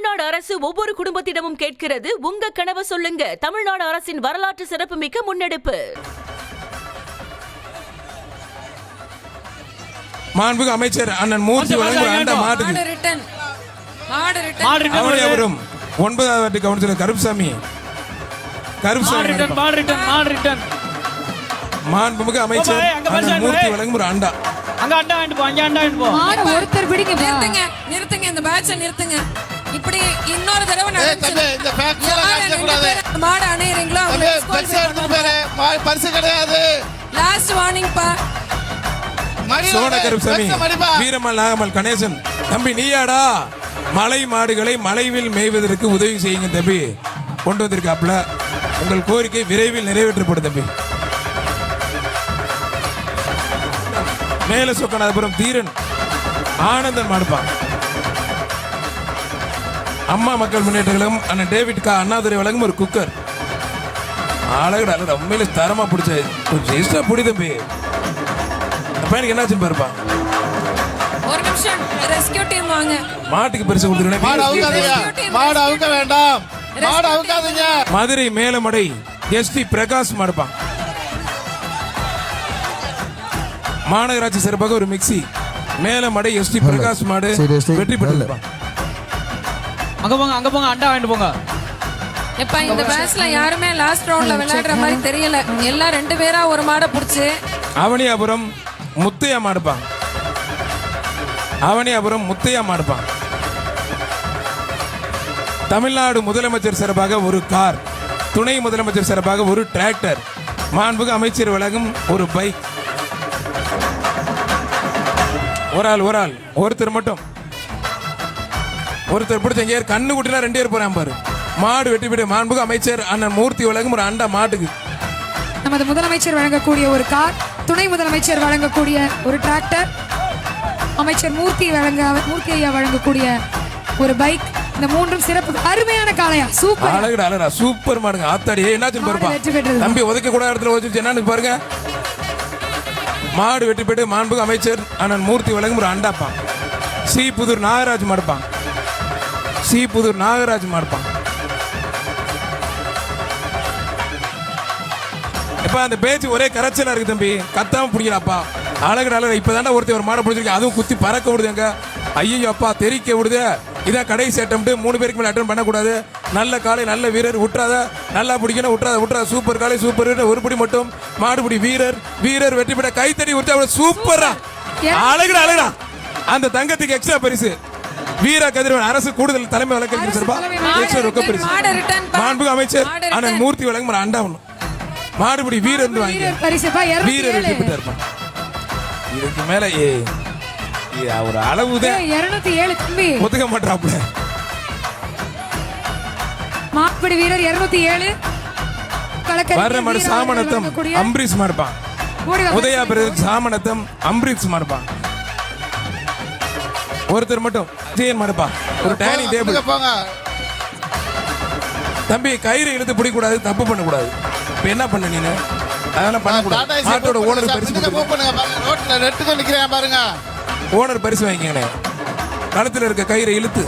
தமிழ்நாடு அரசு ஒவ்வொரு குடும்பத்திடமும் கேட்கிறது, உங்க கனவை சொல்லுங்க. தமிழ்நாடு அரசின் வரலாற்று சிறப்புமிக்க முன்னெடுப்பு. மாண்புமிகு அமைச்சர் அண்ணன் மூர்த்தி வழங்கும் அந்த மாட்டுக்கு அவனியாபுரம் 9வது வார்டு கவுன்சிலர் கருப்புசாமி மாண்புமிகு அமைச்சர் அண்ணன் மூர்த்தி வழங்கும் ஒரு அண்டா. அங்க அண்டா வாங்கிட்டு போ, அங்க அண்டா வாங்கிட்டு போ. ஒருத்தர் பிடிங்க. நிறுத்துங்க இந்த பேட்சை நிறுத்துங்க. இப்படி இன்னொரு தடவை நடந்துச்சு. இந்த ஃபேக்டரில நடக்க கூடாது. மாடு அணையறீங்களோ பரிசு எடுத்து போறே. பரிசு கிடையாது. லாஸ்ட் வார்னிங் பா. சோழ கருப்புசாமி, வீரமல் நாகமல் கணேசன் தம்பி நீயாடா மலை மாடுகளை மலைவில் மேய்வதற்கு உதவி செய்யுங்க தம்பி. கொண்டு வந்திருக்காப்ல. உங்கள் கோரிக்கை விரைவில் நிறைவேற்றப்படும் தம்பி. மேல சொக்கநாதபுரம் தீரன் ஆனந்தன் மாடுப்பான். அம்மா மக்கள் முன்னேற்ற கழகம் அண்ணன் டேவிட் கா அண்ணாதுரை வழங்கும் ஒரு குக்கர். அழகுடா அழகுடா, உண்மையில தரமா பிடிச்ச கொஞ்சம் இஷ்டம் பிடி தம்பி. பையனுக்கு என்னாச்சுன்னு பாருப்பா. ஒரு நிமிஷம் ரெஸ்கியூ டீம் வாங்க. மாட்டுக்கு பரிசு கொடுத்துருக்கேன். மாடு அவுக்க வேண்டாம். மாடு அவுக்காதீங்க. மதுரை மேலமடை எஸ்டி பிரகாஷ் மாடுப்பான். மாநகராட்சி சிறப்பாக ஒரு மிக்சி. மேலமடை எஸ்டி பிரகாஷ் மாடு வெற்றி பெற்றிருப்பான். அங்க போங்க, அங்க போங்க, அண்டா வாங்கிட்டு போங்க. எப்ப இந்த பேட்ச்ல யாருமே லாஸ்ட் ரவுண்ட்ல விளையாடுற மாதிரி தெரியல. எல்லாம் 2 பேரா ஒரு மாடை புடிச்சு. அவனியாபுரம் முத்தையா மாடுப்பான். அவனியாபுரம் முத்தையா மாடுப்பான். தமிழ்நாடு முதலமைச்சர் சிறப்பாக ஒரு கார். துணை முதலமைச்சர் சிறப்பாக ஒரு டிராக்டர். மாண்புமிகு அமைச்சர் வழங்கும் ஒரு பைக். ஒரு ஆள் ஒருத்தர் மட்டும். ஒருத்தர் பிடிச்ச கண்ணு குட்டினா 2 பேர் போறான் பாரு. மாடு வெட்டி விட்டு மாண்புமிகு அமைச்சர் அண்ணன் மூர்த்தி வழங்கும் ஒரு அண்டா மாட்டுக்கு. நமது முதலமைச்சர் வழங்கக்கூடிய ஒரு கார், துணை முதலமைச்சர் வழங்கக்கூடிய ஒரு டிராக்டர், அமைச்சர் மூர்த்தி ஐயா வழங்கக்கூடிய ஒரு பைக். இந்த 3ம் சிறப்பு. அருமையான காளையா, சூப்பர். அழகுடா சூப்பர் மாடுங்க. ஆத்தாடி என்னாச்சுன்னு பாருப்பா தம்பி. ஒதுக்க கூட இடத்துல ஒதுச்சு என்னன்னு பாருங்க. மாடு வெட்டி போயிட்டு மாண்புமிகு அமைச்சர் அண்ணன் மூர்த்தி வழங்கும் ஒரு அண்டாப்பா. ஸ்ரீபுதூர் நாகராஜ் மாடுப்பான். ஸ்ரீபுதூர் நாகராஜ் மாடுப்பான். இப்ப அந்த பேச்சு ஒரே கரைச்சலா இருக்கு தம்பி. கத்தாம பிடிக்கலாப்பா. அழகு இப்பதாண்டா ஒருத்தர் ஒரு மாடை பிடிச்சிருக்கேன். அதுவும் குத்தி பறக்க விடுதுங்க. ஐயோ அப்பா தெரிக்க விடுது. இதான் கடைசி அட்டம். 3 பேருக்கு மேல அட்டம் பண்ணக்கூடாது. நல்ல காலை, நல்ல வீரர். விட்டுறாத, நல்லா பிடிக்கணும். விட்டுறாத. சூப்பர் காலை, சூப்பர் வீரர். ஒரு படி மட்டும் மாடுபிடி வீரர் வெற்றி பெற்ற கைத்தடி உற்சாக சூப்பரா. அழகுடா. அந்த தங்கத்துக்கு எக்ஸ்ட்ரா பரிசு வீர கதிரவன் அரசு கூடுதல் தலைமை வழக்கறிஞர் சார்பா எக்ஸ்ட்ரா ரொக்க பரிசு. மாண்புமிகு அமைச்சர் அண்ணன் மூர்த்தி வழங்கும் அண்டா ஒண்ணு. மாடுபிடி வீரர் வாங்கி வீரர் வெற்றி பெற்றார். இதுக்கு மேல ஒரு அளவுதான் 207 தம்பி ஒதுக்க மாட்டாப்ல. மாடுபிடி வீரர் 207. வர்ற மாடு சாமனத்தம் அம்பரீஷ் மாடுப்பான். உதயா பிரதேச சாமனத்தம் அம்பரீஷ் மாடுப்பான். ஒருத்தர் மட்டும் ஜெயன் மாடுப்பா. ஒரு டைனிங் டேபிள். தம்பி கயிறு இழுத்து பிடிக்க கூடாது, தப்பு பண்ண கூடாது. இப்ப என்ன பண்ண நீங்க? அதெல்லாம் பண்ண கூடாது. மாட்டோட ஓனர் பரிசு ரோட்ல ரெட்டு நிக்கிறேன் பாருங்க. ஓனர் பரிசு வாங்கிக்கங்க. களத்துல இருக்க கயிறை இழுத்து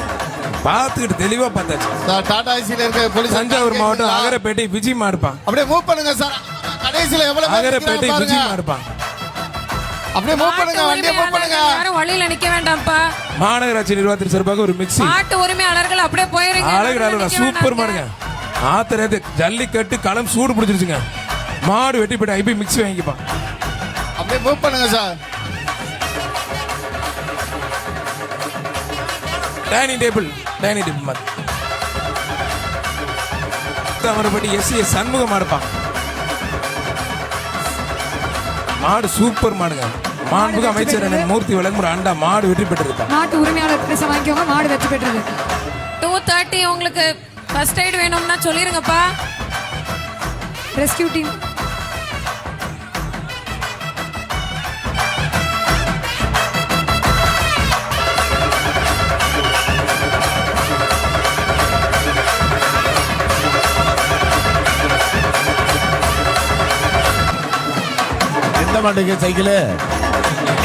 பார்த்துக்கிட்டு தெளிவா பார்த்தாச்சு. டாடா ஐசில இருக்க போலீஸ் தஞ்சாவூர் மாவட்டம் அகரப்பேட்டை விஜய் மாடுப்பான். அப்படியே மூவ் பண்ணுங்க சார். கடைசில எவ்வளவு அகரப்பேட்டை விஜய் மாடுப்பான். அப்படியே மூவ் பண்ணுங்க. வண்டியை மூவ் பண்ணுங்க. யாரும் வழியில நிக்க வேண்டாம்ப்பா. மாநகராட்சி நிர்வாகத்தின் சார்பாக ஒரு மிக்ஸி. மாட்டு உரிமையாளர்கள் அப்படியே போயிருங்க. அழகுடா சூப்பர் மாடுங்க. ஆத்திரத்து ஜல்லிக்கட்டு களம் சூடு பிடிச்சிருச்சுங்க. மாடு வெட்டி போயிட்டு ஐபி மிக்ஸி வாங்கிப்பான். அப்படியே மூவ் பண்ணுங்க சார். டைனிங் டேபிள் மாதிரி தாமரப்பட்டி எஸ்சி சண்முகம் மாடுப்பான். மாடு சூப்பர் மாடுங்க. மாண்புமிகு அமைச்சர் மூர்த்தி வழங்கும் அண்டா மாடு வெற்றி பெற்றிருப்பான். மாட்டு உரிமையாளர் பரிசு வாங்கிக்கோங்க. மாடு வெற்றி பெற்றது. 2:30 உங்களுக்கு ஃபர்ஸ்ட் எய்ட் வேணும்னா சொல்லிருங்கப்பா. ரெஸ்கியூ டீம் மாட்டுக்கு சைக்கிள்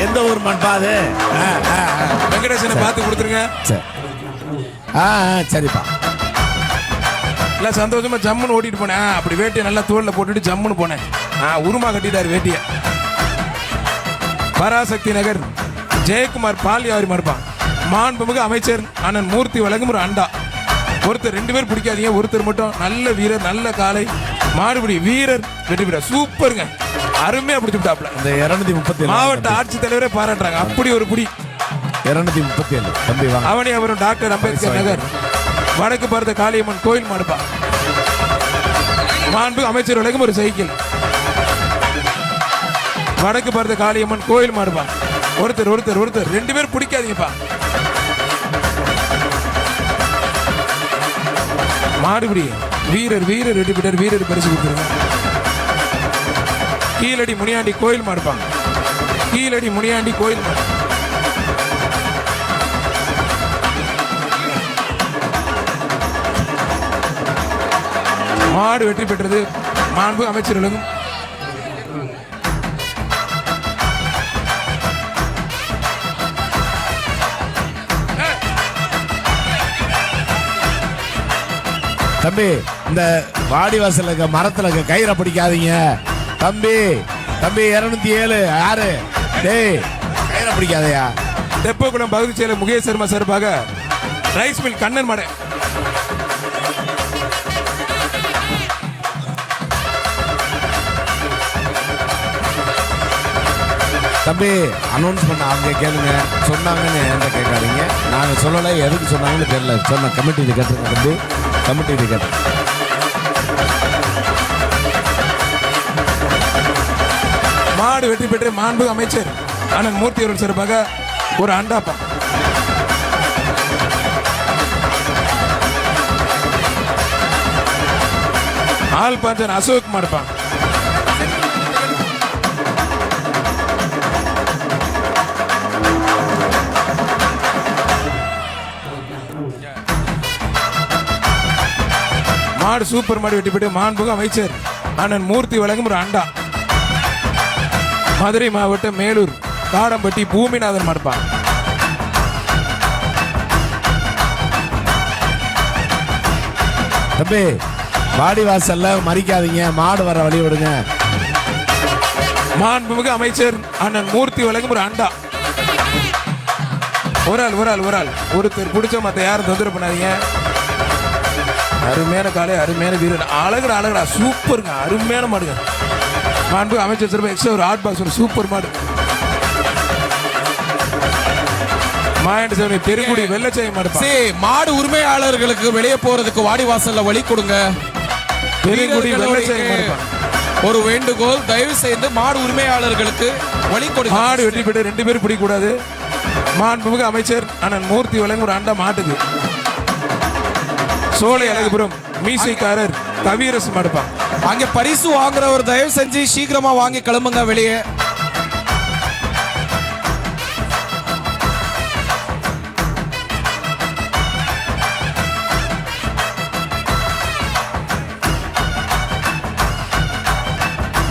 எந்த ஊர் மண்பா அது? வெங்கடேசனை பார்த்து கொடுத்துருங்க. சரிப்பா. எல்லாம் சந்தோஷமா ஜம்முன்னு ஓட்டிட்டு போனேன். அப்படி வேட்டியை நல்லா தோல்ல போட்டுட்டு ஜம்முன்னு போனேன். உருமா கட்டிட்டாரு வேட்டியை. பராசக்தி நகர் ஜெயக்குமார் பால் வியாபாரி மறுப்பான். மாண்புமிகு அமைச்சர் அண்ணன் மூர்த்தி வழங்கும் ஒரு அண்டா. ஒருத்தர் 2 பேர் பிடிக்காதீங்க, ஒருத்தர் மட்டும் நல்ல வீரர், நல்ல காலை மாடுபிடி வீரர் வெற்றி பெற சூப்பருங்க. அருமையா பிடிச்சு விட்டாப்ல. இந்த 237 மாவட்ட ஆட்சித்தலைவரே பாராட்டுறாங்க. அப்படி ஒரு புடி. 237 தம்பி வாங்க. அவனி அவரும் டாக்டர் அம்பேத்கர் நகர் வடக்கு பார்த்த காளியம்மன் கோயில் மாடுப்பா. மாண்பு அமைச்சர் வழங்கும் ஒரு சைக்கிள். வடக்கு பார்த்த காளியம்மன் கோயில் மாடுப்பா. ஒருத்தர் 2 பேர் பிடிக்காதீங்கப்பா. மாடுபிடி வீரர் வெற்றி பெற்றார். வீரர் பரிசு கொடுத்துருங்க. கீழடி முனியாண்டி கோயில் மாடுப்பாங்க. கீழடி முனியாண்டி கோயில் மாடு. மாடு வெற்றி பெற்றது. மாண்பு அமைச்சர்களும் தம்பி இந்த வாடிவாசல் இருக்க மரத்துல இருக்க கயிறை பிடிக்காதீங்க தம்பி. தம்பி 207 யாரு? டேய் கயிறை பிடிக்காதயா. தெப்பகுளம் பகுதி செயலர் முகேஷ் சர்மா சார்பாக ரைஸ் மில் கண்ணன் மாடு. தம்பி அனௌன்ஸ் பண்ண அவங்க கேளுங்க. சொன்னாங்கன்னு என்கிட்ட கேட்காதீங்க. நாங்கள் சொல்லலை, எதுக்கு சொன்னாங்கன்னு தெரியல. சொன்ன கமிட்டி இது கேட்டுருங்க தம்பி. கமிட்டி இது கேட்டு மாடு வெற்றி பெற்று மாண்பு அமைச்சர் அண்ணன் மூர்த்தி அவர்கள் சார்பாக ஒரு அண்டாப்பா. ஆல் பஞ்சன் அசோக் மாடுப்பா. மாடு சூப்பர் மாடு வெட்டி பெற்று மாண்புமிகு அமைச்சர் அண்ணன் மூர்த்தி வழங்கும் ஒரு அண்டா. மதுரை மாவட்டம் மேலூர் காடம்பட்டி பூமிநாதன் மாடுப்பான். தம்பி வாடிவாசல்ல மறிக்காதீங்க, மாடு வர வழி விடுங்க. மாண்புமிகு அமைச்சர் அண்ணன் மூர்த்தி வழங்கும் ஒரு அண்டா. ஒரு ஆள் ஒருத்தர் பிடிச்ச மத்த யாரும் தொந்தரவு பண்ணாதீங்க. அருமையான காலை, அருமையான வீரர், அழகுடா சூப்பருங்க, அருமையான மாடுங்க. மாண்பு அமைச்சர் சார்பாக எக்ஸ்ட்ரா ஒரு ஹாட் பாக்ஸ், ஒரு சூப்பர் மாடு. மாயாண்டி சாமி பெருங்குடி வெள்ளச்சாய் மாடு. மாடு உரிமையாளர்களுக்கு வெளியே போறதுக்கு வாடிவாசல்ல வழி கொடுங்க. பெருங்குடி வெள்ளச்சாய் மாடு. ஒரு வேண்டுகோள், தயவு செய்து மாடு உரிமையாளர்களுக்கு வழி கொடுங்க. மாடு வெற்றி பெற்று 2 பேர் பிடிக்கூடாது. மாண்புமிகு அமைச்சர் அண்ணன் மூர்த்தி வழங்கும் ஒரு அண்டா மாட்டுக்கு. சோலை அழகுபுரம் மீசைக்காரர் கவியரசு மாடுப்பான். அங்கே பரிசு வாங்குறவர் தயவு செஞ்சு சீக்கிரமா வாங்கி கிளம்புங்க வெளியே.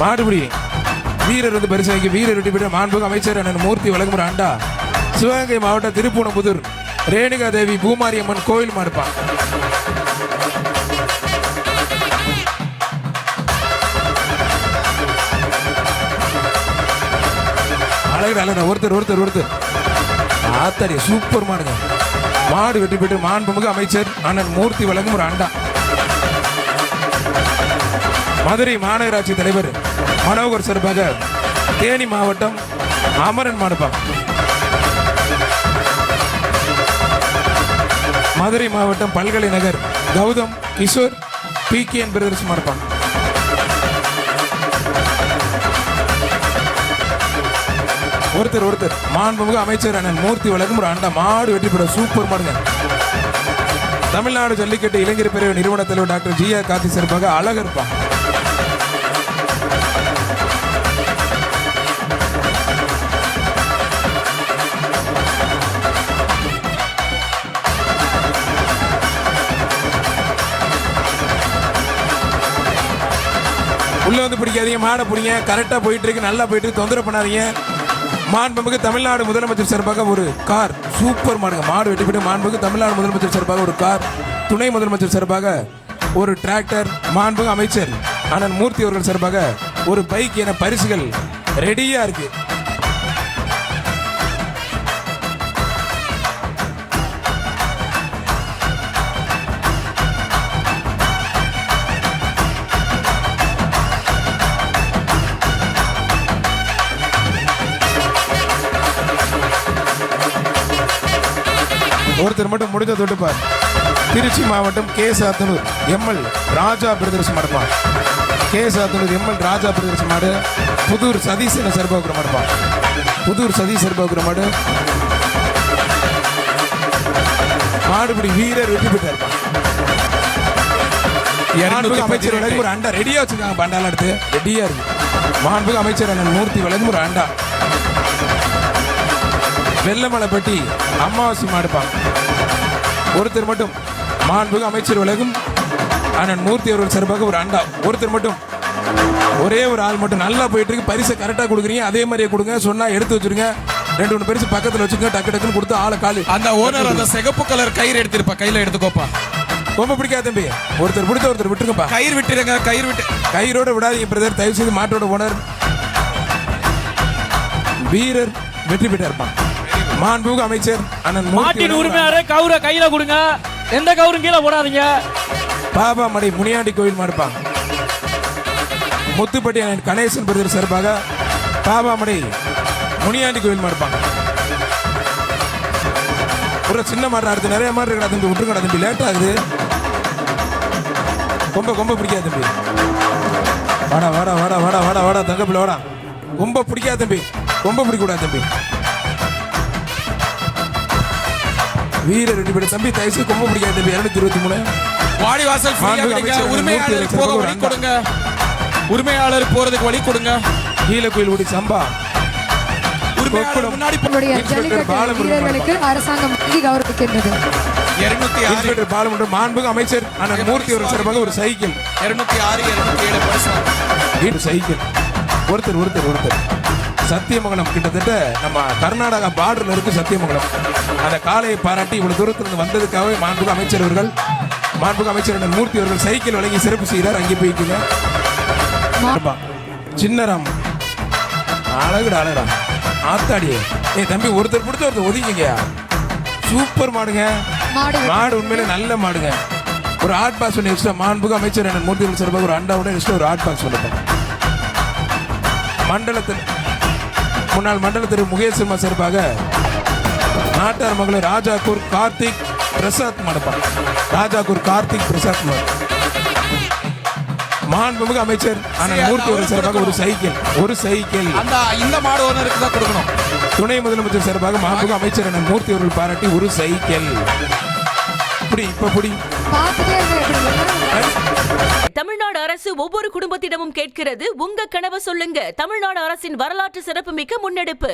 மாடுபிடி வீரர் வந்து பரிசு வாங்கி வீரர் வெட்டி பெற்ற மாண்புமிகு அமைச்சர் அண்ணன் மூர்த்தி வழங்கும் ஒரு அண்டா. சிவகங்கை மாவட்டம் திருப்பூணம்புதூர் ரேணுகா தேவி பூமாரியம்மன் கோயில் மாடுப்பான். அழகு ஒருத்தர் ஆத்தாடி சூப்பர் மாடுங்க. மாடு வெற்றி பெற்று மாண்புமிகு அமைச்சர் அண்ணன் மூர்த்தி வழங்கும் ஒரு அண்டா. மதுரை மாநகராட்சி தலைவர் மனோகர் சார்பாக தேனி மாவட்டம் அமரன் மாடுப்பான். மதுரை மாவட்டம் பல்கலை நகர் கௌதம் கிஷோர் PKN பிரதர்ஸ் மாடுப்பான். ஒருத்தர் மாண்புமிகு அமைச்சர் அண்ணன் மூர்த்தி வழங்கும் ஒரு அண்டா. மாடு வெற்றி பெற சூப்பர் மாடுங்க. தமிழ்நாடு ஜல்லிக்கட்டு இளைஞர் பிரிவு நிறுவன தலைவர் டாக்டர் GR கார்த்தி சார்பாக அழகர்ப்பான். உள்ள வந்து பிடிக்காதீங்க, மாடை பிடிங்க. கரெக்டா போயிட்டு இருக்கு, நல்லா போயிட்டு தொந்தரவு பண்ணாதீங்க. மாண்புமிகு தமிழ்நாடு முதலமைச்சர் சார்பாக ஒரு கார், சூப்பர் மாடுங்க, மாடு வெட்டி போட்டு மாண்புமிகு தமிழ்நாடு முதலமைச்சர் சார்பாக ஒரு கார், துணை முதலமைச்சர் சார்பாக ஒரு டிராக்டர், மாண்புமிகு அமைச்சர் அண்ணன் மூர்த்தி அவர்கள் சார்பாக ஒரு பைக் என பரிசுகள் ரெடியா இருக்கு. ஒருத்தர் மட்டும் முடிஞ்ச தொட்டுப்பார். திருச்சி மாவட்டம் கே சாத்தனூர் எம்எல் ராஜா பிரதர்ஸ் மாடுப்பா. கே சாத்தனூர் எம்எல் ராஜா பிரதர்ஸ் மாடு. புதூர் சதீஷ் என சர்பாக்குற மாடுப்பா. புதூர் சதீஷ் சர்பாக்குற மாடு. மாடுபிடி வீரர் வெற்றி பெற்றார்ப்பா. மாண்புமிகு அமைச்சர் விலகும் ஒரு அண்டா ரெடியா வச்சிருக்காங்க. பண்டால எடுத்து ரெடியா இருக்கு. மாண்புமிகு அமைச்சர் அண்ணன் மூர்த்தி விலகும் ஒரு அண்டா. வெள்ளமலைப்பட்டி அமாவாசை மாடுப்பாங்க. ஒருத்தர் மட்டும் மாண்புமிகு அமைச்சர் விலகும் அண்ணன் மூர்த்தி அவர்கள் சார்பாக ஒரு அண்டா. ஒருத்தர் மட்டும், ஒரே ஒரு ஆள் மட்டும் நல்லா போயிட்டு இருக்கு. பரிசை கரெக்டாக கொடுக்குறீங்க, அதே மாதிரியே கொடுங்க. சொன்னா எடுத்து வச்சிருங்க. 2-3 பரிசு பக்கத்தில் வச்சுங்க. டக்கு டக்குன்னு கொடுத்து ஆளை காலு. அந்த ஓனர் அந்த சிகப்பு கலர் கயிறு எடுத்திருப்பா, கையில எடுத்துக்கோப்பா. ரொம்ப பிடிக்காத தம்பி. ஒருத்தர் பிடித்த ஒருத்தர் விட்டுருங்கப்பா. கயிறு விட்டுருங்க, கயிறு விட்டு. கயிறோட விடாதீங்க பிரதர், தயவு செய்து. மாட்டோட ஓனர் வீரர் வெற்றி பெற்றார்ப்பான். மாண்புமிகு அமைச்சர் அண்ணன் மாட்டின் உரிமையாளரே கவுரை கையில கொடுங்க. எந்த கவுரும் கீழே போடாதீங்க. பாபா மடை முனியாண்டி கோவில் மாடுப்பாங்க. முத்துப்பட்டி அண்ணன் கணேசன் பிரதர் சார்பாக பாபா மடை முனியாண்டி கோவில் மாடுப்பாங்க. ஒரு சின்ன மாடு அடுத்து நிறைய மாடு இருக்கா தம்பி, விட்டுருங்கடா தம்பி, லேட் ஆகுது. ரொம்ப பிடிக்காது தம்பி. வாடா வாடா வாடா வாடா வாடா வாடா தங்கப்பில் வாடா. ரொம்ப பிடிக்காது தம்பி, ரொம்ப பிடிக்கூடாது தம்பி. வீரர் ரெடி பண்ணி தம்பி, தயவுசு ரொம்ப பிடிக்காது தம்பி. 223 வாடிவாசல் உரிமையாளர் போக வழி கொடுங்க. உரிமையாளர் போறதுக்கு வழி கொடுங்க. கீழக்குயில் ஓடி சம்பா உரிமையாளர் முன்னாடி நம்முடைய ஜல்லிக்கட்டு வீரர்களுக்கு அரசாங்கம் வழங்கி கௌரவிக்கின்றது. 206 பாலமுண்டு. மாண்புமிகு அமைச்சர் அண்ணன் மூர்த்தி அவர்கள் சார்பாக ஒரு சைக்கிள். 206 207 பரிசு. வீட்டு சைக்கிள். ஒருத்தர் சத்தியமங்கலம், கிட்டத்தட்ட நம்ம கர்நாடகா பார்டர்ல இருக்கு சத்தியமங்கலம். அந்த காலையை பாராட்டி இவ்வளவு தூரத்திலிருந்து வந்ததுக்காகவே மாண்புமிகு அமைச்சர் அவர்கள், மாண்புமிகு அமைச்சர் அண்ணன் மூர்த்தி அவர்கள் சைக்கிள் வழங்கி சிறப்பு செய்கிறார். அங்கே போய்க்குங்க. சின்னராம் அழகுடா ஆத்தாடியே. தம்பி, ஒருத்தர் பிடிச்ச ஒருத்தர் ஒதுங்கிங்க. சூப்பர் மாடுங்க. மாடு உண்மையிலே நல்ல மாடுங்க. ஒரு ஹாட் பாக்ஸ் ஒன்று எக்ஸ்ட்ரா. மாண்புமிகு அமைச்சர் அண்ணன் மூர்த்தி அவர்கள் சார்பாக ஒரு அண்டாவுடன் எக்ஸ்ட்ரா ஒரு ஹாட் பாக்ஸ் சொல்லுங்க. மண்டலத்தில் முன்னாள் மண்டல திரு முகேஷ் சர்மா சார்பாக நாட்டார் மகளிர் ராஜாக்கூர் கார்த்திக் பிரசாத் மடப்பான். ராஜாக்கூர் கார்த்திக் பிரசாத் மட. மாண்புமிகு அமைச்சர் அண்ணன் மூர்த்தி அவர்கள் சார்பாக ஒரு சைக்கிள். இந்த மாடு ஓனருக்கு தான் கொடுக்கணும். துணை முதலமைச்சர் சார்பாக மாண்புமிகு அமைச்சர் அண்ணன் மூர்த்தி அவர்கள் பாராட்டி ஒரு சைக்கிள். தமிழ்நாடு அரசு ஒவ்வொரு குடும்பத்திடமும் கேட்கிறது, உங்க கனவை சொல்லுங்க. தமிழ்நாடு அரசின் வரலாற்று சிறப்புமிக்க முன்னெடுப்பு.